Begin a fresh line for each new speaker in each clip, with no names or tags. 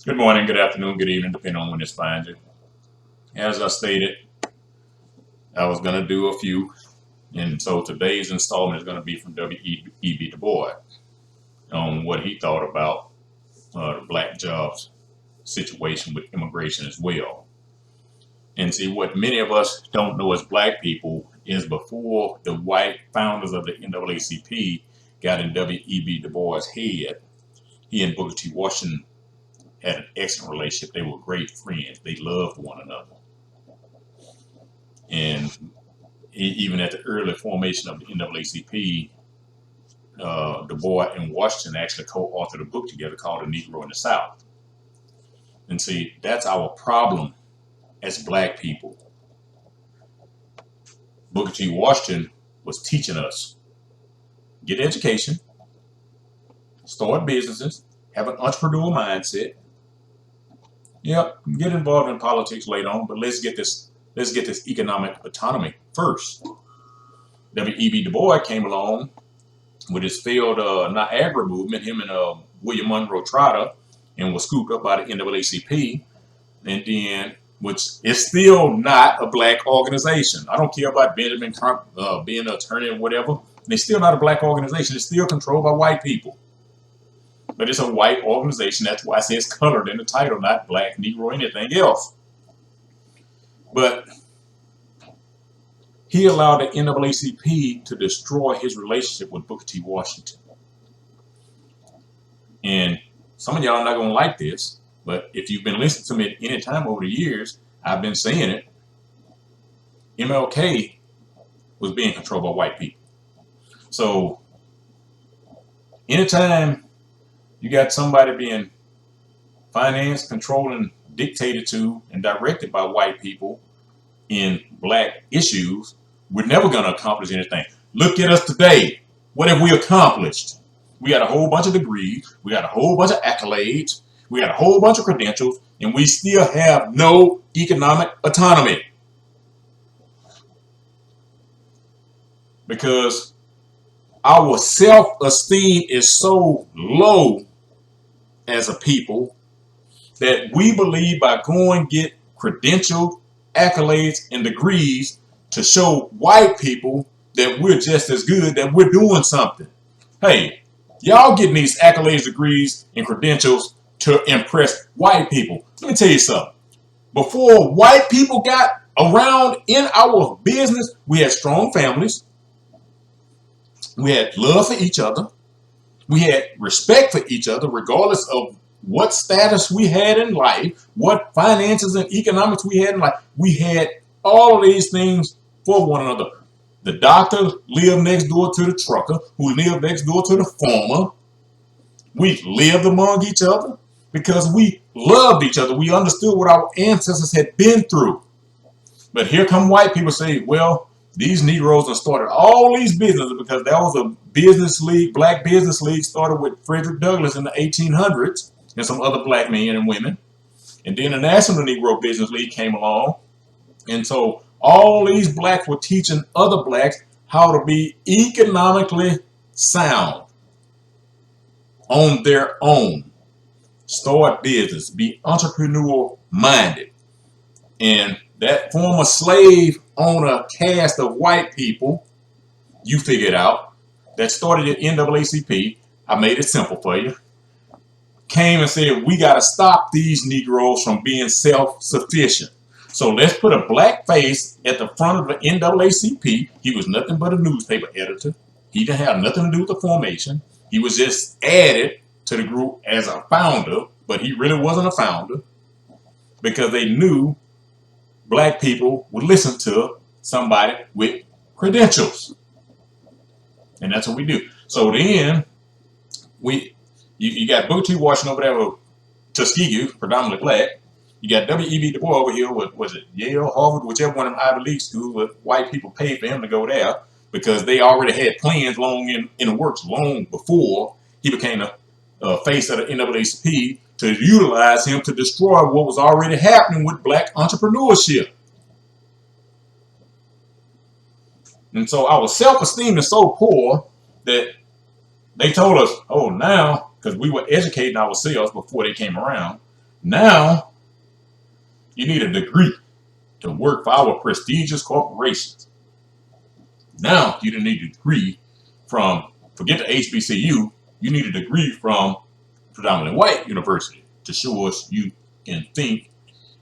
Good morning, good afternoon, good evening, depending on when this finds you. As I stated, I was going to do a few, and so today's installment is going to be from W.E.B. Dubois on what he thought about the black jobs situation with immigration as well. And see, what many of us don't know as black people is before the white founders of the NAACP got in W.E.B. Du Bois' head, he and Booker T. Washington had an excellent relationship. They were great friends. They loved one another. And even at the early formation of the NAACP, Du Bois and Washington actually co-authored a book together called The Negro in the South. And see, that's our problem as black people. Booker T. Washington was teaching us, get education, start businesses, have an entrepreneurial mindset. Yep, get involved in politics later on, but let's get this economic autonomy first. W.E.B. Du Bois came along with his failed Niagara movement, him and William Monroe Trotter, and was scooped up by the NAACP, and then, which is still not a black organization. I don't care about Benjamin Trump being an attorney or whatever. They're still not a black organization. It's still controlled by white people. But it's a white organization. That's why I say it's colored in the title, not black, Negro, anything else. But he allowed the NAACP to destroy his relationship with Booker T. Washington. And some of y'all are not going to like this, but if you've been listening to me at any time over the years, I've been saying it. MLK was being controlled by white people. So anytime you got somebody being financed, controlled, and dictated to and directed by white people in black issues, we're never going to accomplish anything. Look at us today. What have we accomplished? We got a whole bunch of degrees. We got a whole bunch of accolades. We got a whole bunch of credentials, and we still have no economic autonomy. Because our self-esteem is so low as a people that we believe by going get credentialed accolades and degrees to show white people that we're just as good, that we're doing something. Hey, y'all getting these accolades, degrees, and credentials to impress white people. Let me tell you something. Before white people got around in our business, we had strong families. We had love for each other. We had respect for each other, regardless of what status we had in life, what finances and economics we had in life. We had all of these things for one another. The doctor lived next door to the trucker, who lived next door to the farmer. We lived among each other because we loved each other. We understood what our ancestors had been through. But here come white people say, well, these Negroes have started all these businesses because that was a business league, black business league started with Frederick Douglass in the 1800s and some other black men and women. And then the National Negro Business League came along. And so all these blacks were teaching other blacks how to be economically sound on their own, start business, be entrepreneurial minded. And that former slave owner caste of white people, you figured out, that started at NAACP, I made it simple for you, came and said, we got to stop these Negroes from being self-sufficient. So let's put a black face at the front of the NAACP. He was nothing but a newspaper editor. He didn't have nothing to do with the formation. He was just added to the group as a founder, but he really wasn't a founder because they knew black people would listen to somebody with credentials. And that's what we do. So then you got Booker T. Washington over there with Tuskegee, predominantly black. You got W.E.B. Du Bois over here with, was it Yale, Harvard, whichever one of them Ivy League schools, with white people paid for him to go there because they already had plans long in the works long before he became a face of the NAACP to utilize him to destroy what was already happening with black entrepreneurship. And so our self-esteem is so poor that they told us, oh, now, because we were educating ourselves before they came around, Now you need a degree to work for our prestigious corporations. Now you don't need a degree from, forget the HBCU, you need a degree from predominantly white university to show us you can think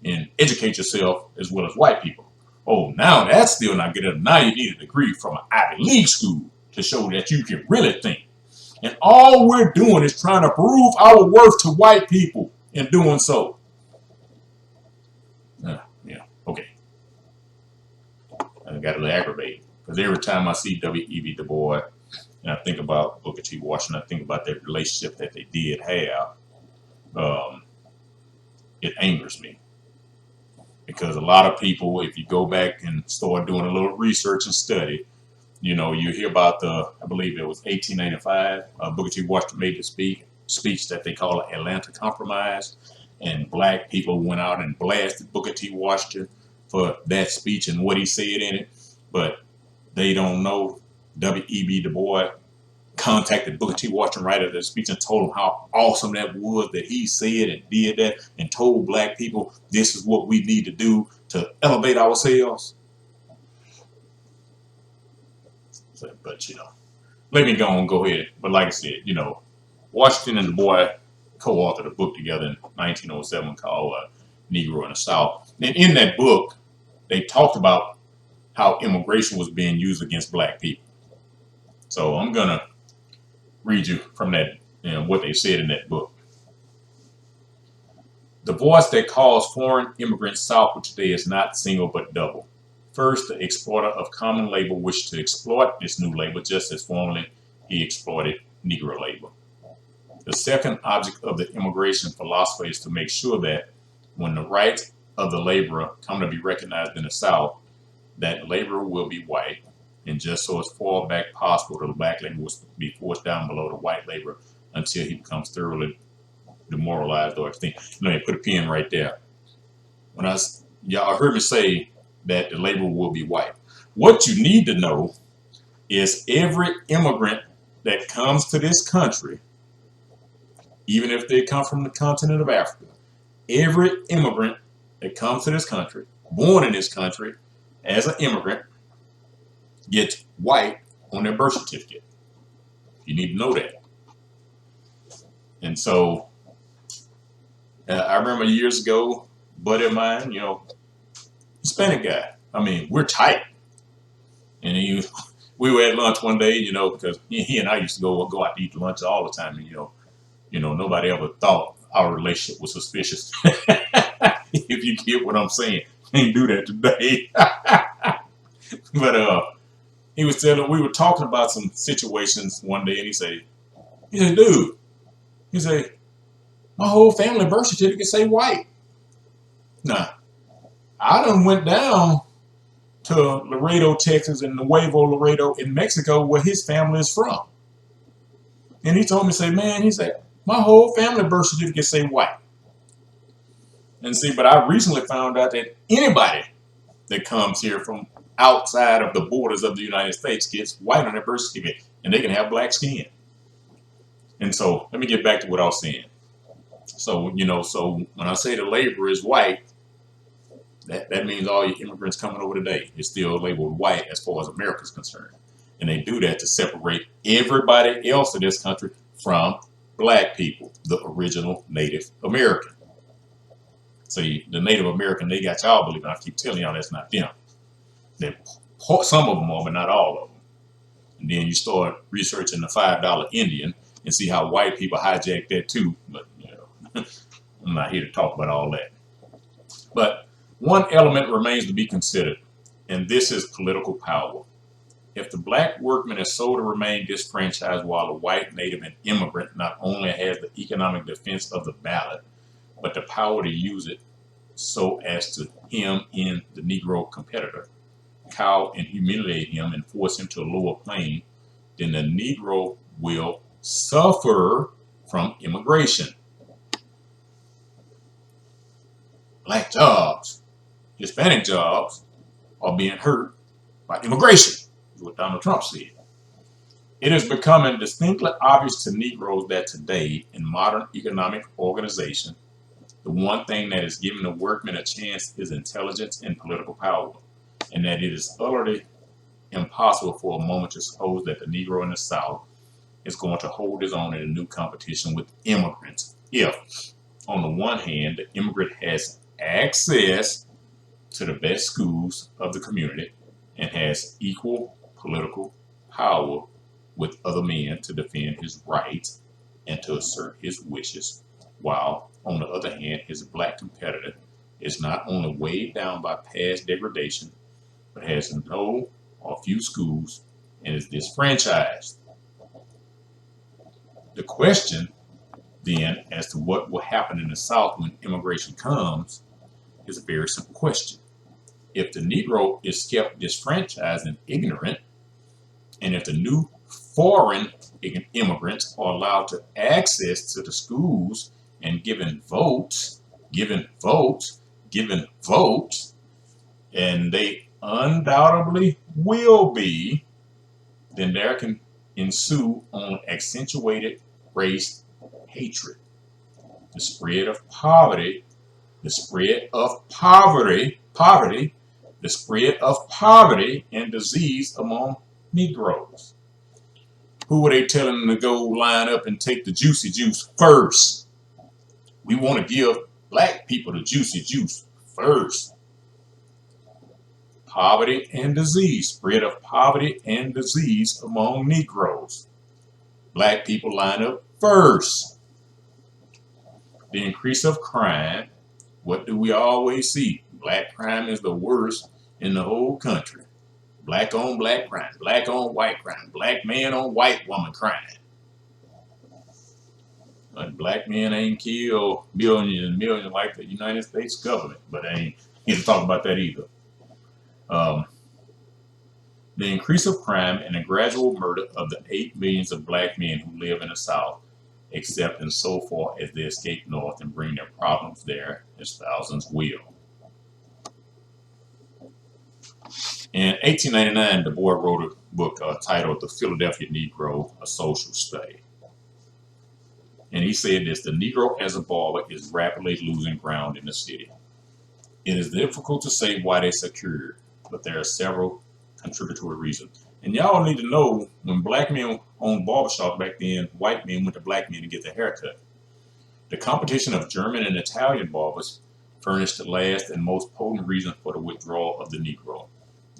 and educate yourself as well as white people. Oh, now that's still not good enough. Now you need a degree from an Ivy League school to show that you can really think. And all we're doing is trying to prove our worth to white people in doing so. Yeah, okay. I got a little aggravated because every time I see W.E.B. Dubois and I think about Booker T. Washington, I think about that relationship that they did have. It angers me because a lot of people, if you go back and start doing a little research and study, you know, you hear about I believe it was 1895, Booker T. Washington made the speech that they call the Atlanta Compromise, and black people went out and blasted Booker T. Washington for that speech and what he said in it, but they don't know W.E.B. Du Bois contacted Booker T. Washington right after the speech and told him how awesome that was that he said and did that and told black people this is what we need to do to elevate ourselves. But, you know, let me go ahead. But like I said, you know, Washington and Du Bois co-authored a book together in 1907 called Negro in the South. And in that book, they talked about how immigration was being used against black people. So I'm going to read you from that, you know, what they said in that book. The voice that calls foreign immigrants southward today is not single but double. First, the exploiter of common labor wished to exploit this new labor just as formerly he exploited Negro labor. The second object of the immigration philosophy is to make sure that when the rights of the laborer come to be recognized in the South, that laborer will be white, and just so as far back possible, the black labor will be forced down below the white laborer until he becomes thoroughly demoralized or extinct. You know, put a pin right there. When y'all heard me say that the labor will be white. What you need to know is every immigrant that comes to this country, even if they come from the continent of Africa, every immigrant that comes to this country, born in this country as an immigrant, gets white on their birth certificate. You need to know that. And so, I remember years ago, a buddy of mine, you know, Hispanic guy. I mean, we're tight. And we were at lunch one day, you know, because he and I used to go out to eat lunch all the time. And, you know, nobody ever thought our relationship was suspicious. If you get what I'm saying. Can't do that today. But he was telling, we were talking about some situations one day, and he said, dude, he said, my whole family birth certificate say white. Nah, I done went down to Laredo, Texas, and Nuevo Laredo in Mexico, where his family is from. And he told me, say, man, he said, my whole family birth certificate say white. And see, but I recently found out that anybody that comes here from outside of the borders of the United States gets white on their birth certificate, and they can have black skin. And so let me get back to what I was saying. So, you know, so when I say the labor is white, that means all your immigrants coming over today is still labeled white as far as America is concerned. And they do that to separate everybody else in this country from black people, the original Native American. See, the Native American, they got y'all believing. I keep telling y'all that's not them. Some of them are, but not all of them. And then you start researching the $5 Indian and see how white people hijack that too. But, you know, I'm not here to talk about all that. But one element remains to be considered, and this is political power. If the black workman is so to remain disfranchised while the white, native, and immigrant not only has the economic defense of the ballot, but the power to use it so as to hem in the Negro competitor, cow and humiliate him and force him to a lower plane, then the Negro will suffer from immigration. Black jobs, Hispanic jobs are being hurt by immigration, is what Donald Trump said. It is becoming distinctly obvious to Negroes that today, in modern economic organization, The one thing that is giving the workmen a chance is intelligence and political power, and that it is utterly impossible for a moment to suppose that the Negro in the South is going to hold his own in a new competition with immigrants if, on the one hand, the immigrant has access to the best schools of the community and has equal political power with other men to defend his rights and to assert his wishes, while, on the other hand, his black competitor is not only weighed down by past degradation, but has no or few schools and is disfranchised. The question, then, as to what will happen in the South when immigration comes is a very simple question. If the Negro is kept disfranchised and ignorant, and if the new foreign immigrants are allowed to access to the schools and given votes, and they undoubtedly will be, then there can ensue on accentuated race hatred, the spread of poverty, the spread of poverty and disease among Negroes. Who were they telling them to go line up and take the juicy juice first? We want to give black people the juicy juice first. Poverty and disease, spread of poverty and disease among Negroes. Black people line up first. The increase of crime, what do we always see? Black crime is the worst in the whole country. Black on black crime, black on white crime, black man on white woman crime. But black men ain't killed millions and millions like the United States government, but I ain't here to talk about that either. The increase of crime and the gradual murder of the 8 millions of black men who live in the South, except in so far as they escape north and bring their problems there, as thousands will. In 1899, Dubois wrote a book titled The Philadelphia Negro, A Social Study. And he said this: the Negro as a barber is rapidly losing ground in the city. It is difficult to say why they secured, but there are several contributory reasons. And y'all need to know, when black men owned barbershops back then, white men went to black men to get their haircut. The competition of German and Italian barbers furnished the last and most potent reason for the withdrawal of the Negro.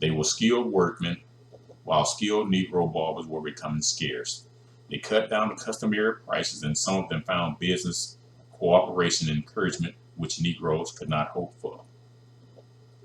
They were skilled workmen, while skilled Negro barbers were becoming scarce. They cut down the customary prices, and some of them found business cooperation and encouragement which Negroes could not hope for.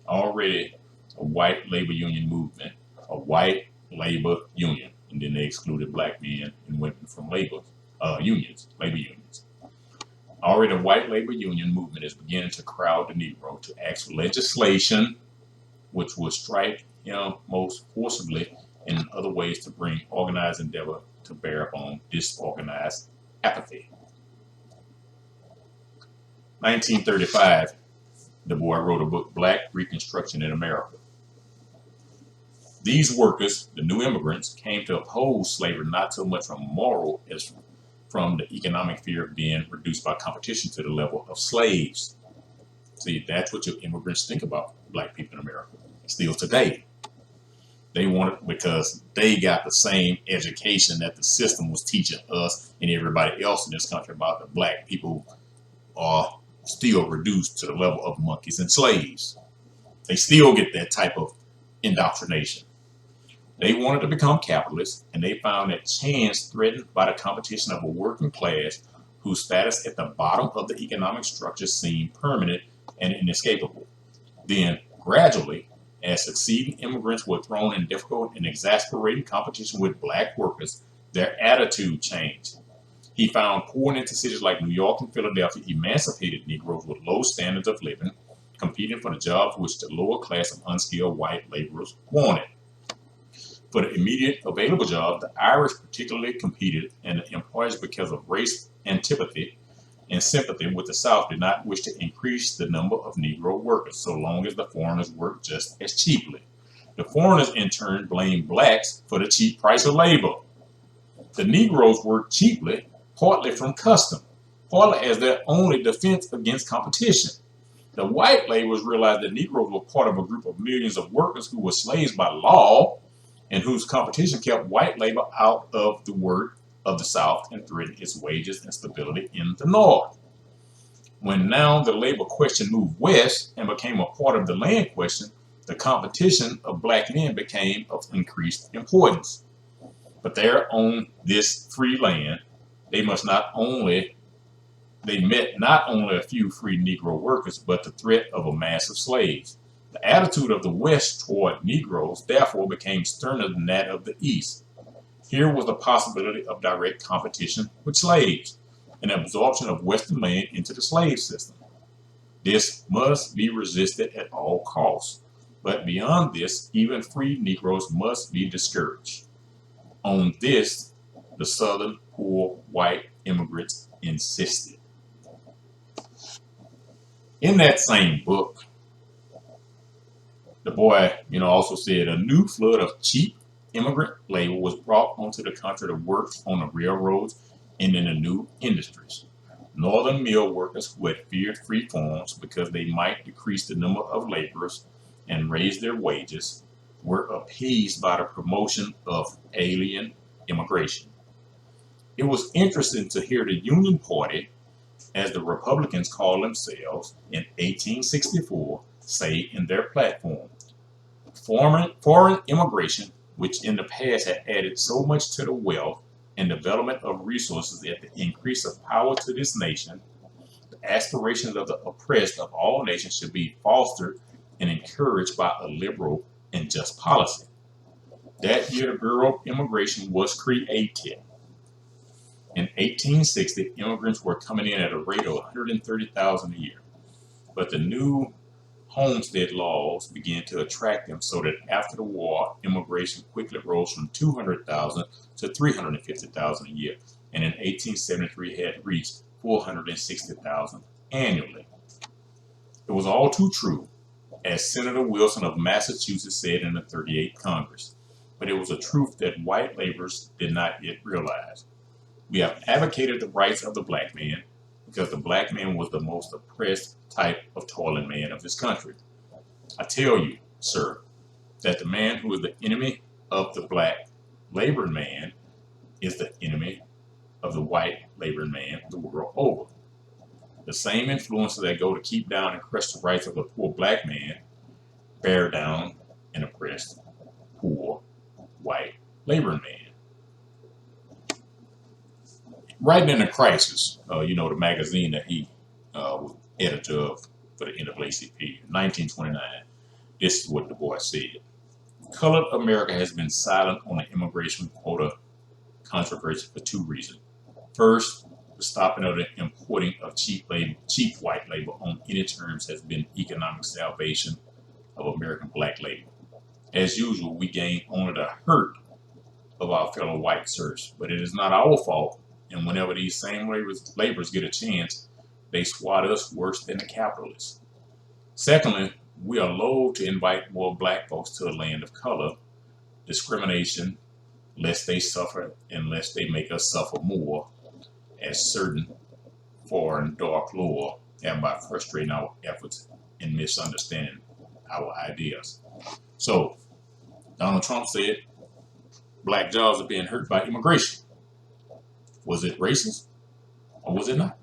Already a white labor union movement, and then they excluded black men and women from labor unions. Already a white labor union movement is beginning to crowd the Negro to ask for legislation which will strike him most forcibly, and in other ways to bring organized endeavor to bear upon disorganized apathy. 1935, Dubois wrote a book, Black Reconstruction in America. These workers, the new immigrants, came to oppose slavery not so much from moral as from the economic fear of being reduced by competition to the level of slaves. See, that's what your immigrants think about black people in America. Still today. They want it because they got the same education that the system was teaching us and everybody else in this country about the black people are still reduced to the level of monkeys and slaves. They still get that type of indoctrination. They wanted to become capitalists, and they found that chance threatened by the competition of a working class whose status at the bottom of the economic structure seemed permanent and inescapable. Then, gradually, as succeeding immigrants were thrown in difficult and exasperating competition with black workers, their attitude changed. He found pouring into cities like New York and Philadelphia emancipated Negroes with low standards of living, competing for the jobs which the lower class of unskilled white laborers wanted. For the immediate available jobs, the Irish particularly competed, and the employers, because of race antipathy and sympathy with the South, did not wish to increase the number of Negro workers so long as the foreigners worked just as cheaply. The foreigners in turn blamed blacks for the cheap price of labor. The Negroes worked cheaply, partly from custom. partly as their only defense against competition. The white laborers realized that Negroes were part of a group of millions of workers who were slaves by law and whose competition kept white labor out of the work of the South and threatened its wages and stability in the North. When now the labor question moved west and became a part of the land question, the competition of black men became of increased importance. But there on this free land, they met not only a few free Negro workers, but the threat of a mass of slaves. The attitude of the West toward Negroes therefore became sterner than that of the East. Here was the possibility of direct competition with slaves, an absorption of Western land into the slave system. This must be resisted at all costs. But beyond this, even free Negroes must be discouraged. On this, the Southern poor white immigrants insisted. In that same book, Dubois, also said a new flood of cheap immigrant labor was brought onto the country to work on the railroads and in the new industries. Northern mill workers who had feared free farms because they might decrease the number of laborers and raise their wages were appeased by the promotion of alien immigration. It was interesting to hear the Union Party, as the Republicans called themselves, in 1864 say in their platform, foreign immigration, which in the past had added so much to the wealth and development of resources at the increase of power to this nation, the aspirations of the oppressed of all nations should be fostered and encouraged by a liberal and just policy. That year, the Bureau of Immigration was created. In 1860, immigrants were coming in at a rate of 130,000 a year, but the new homestead laws began to attract them, so that after the war, immigration quickly rose from 200,000 to 350,000 a year, and in 1873 had reached 460,000 annually. It was all too true, as Senator Wilson of Massachusetts said in the 38th Congress, but it was a truth that white laborers did not yet realize. We have advocated the rights of the black man because the black man was the most oppressed type of toiling man of this country. I tell you, sir, that the man who is the enemy of the black laboring man is the enemy of the white laboring man the world over. The same influences that go to keep down and crush the rights of the poor black man bear down and oppress poor white laboring man. Right in the crisis, the magazine that he was editor of for the NAACP in 1929, this is what Dubois said. Colored America has been silent on the immigration quota controversy for two reasons. First, the stopping of the importing of cheap white labor on any terms has been economic salvation of American black labor. As usual, we gain only the hurt of our fellow white serfs, but it is not our fault. And whenever these same laborers get a chance, they swat us worse than the capitalists. Secondly, we are loath to invite more black folks to a land of color, discrimination, lest they suffer and lest they make us suffer more, as certain foreign dark law and by frustrating our efforts and misunderstanding our ideas. So, Donald Trump said black jobs are being hurt by immigration. Was it racist or was it not?